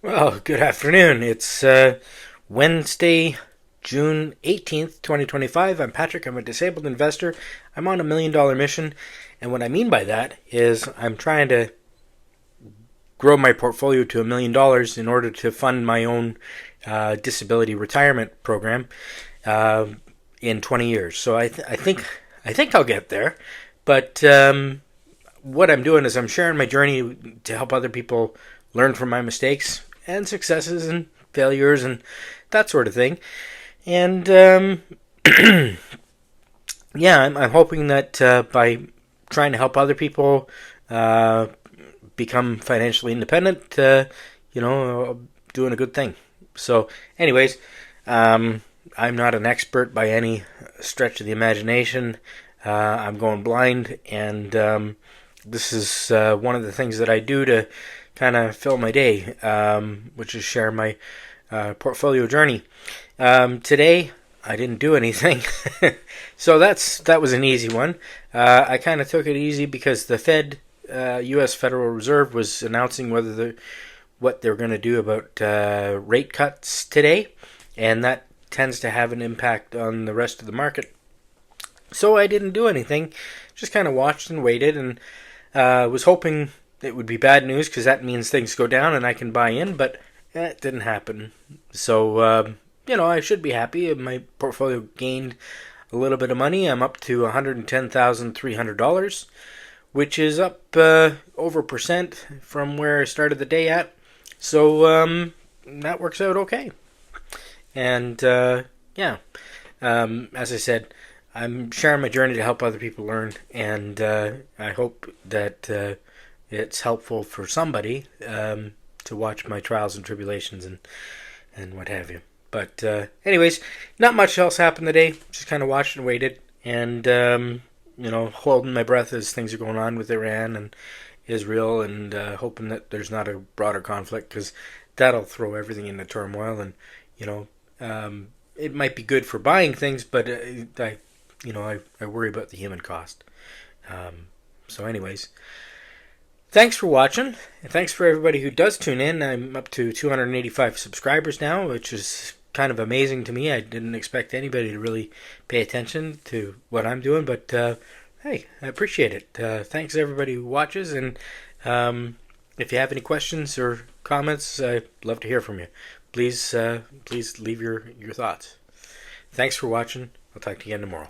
Well, good afternoon. It's Wednesday, June 18th, 2025. I'm Patrick. I'm a disabled investor. I'm on $1 million mission. And what I mean by that is I'm trying to grow my portfolio to $1 million in order to fund my own disability retirement program in 20 years. So I think I'll get there. But what I'm doing is I'm sharing my journey to help other people learn from my mistakes and successes and failures and that sort of thing. And yeah, I'm hoping that by trying to help other people become financially independent, doing a good thing. So, anyways, I'm not an expert by any stretch of the imagination. I'm going blind, and this is one of the things that I do to kind of fill my day, which is share my portfolio journey. Today, I didn't do anything, so that was an easy one. I kind of took it easy because the U.S. Federal Reserve was announcing what they're going to do about rate cuts today, and that tends to have an impact on the rest of the market. So I didn't do anything, just kind of watched and waited, and was hoping it would be bad news because that means things go down and I can buy in, but it didn't happen. So, I should be happy. My portfolio gained a little bit of money. I'm up to $110,300, which is up over percent from where I started the day at. So that works out okay. And as I said, I'm sharing my journey to help other people learn, and I hope that it's helpful for somebody to watch my trials and tribulations and what have you. But anyways, not much else happened today. Just kind of watched and waited, and holding my breath as things are going on with Iran and Israel, and hoping that there's not a broader conflict, because that'll throw everything into turmoil. And it might be good for buying things, but I worry about the human cost. So anyways, thanks for watching. And thanks for everybody who does tune in. I'm up to 285 subscribers now, which is kind of amazing to me. I didn't expect anybody to really pay attention to what I'm doing, but hey, I appreciate it. Thanks everybody who watches, and if you have any questions or comments, I'd love to hear from you. Please leave your thoughts. Thanks for watching. I'll talk to you again tomorrow.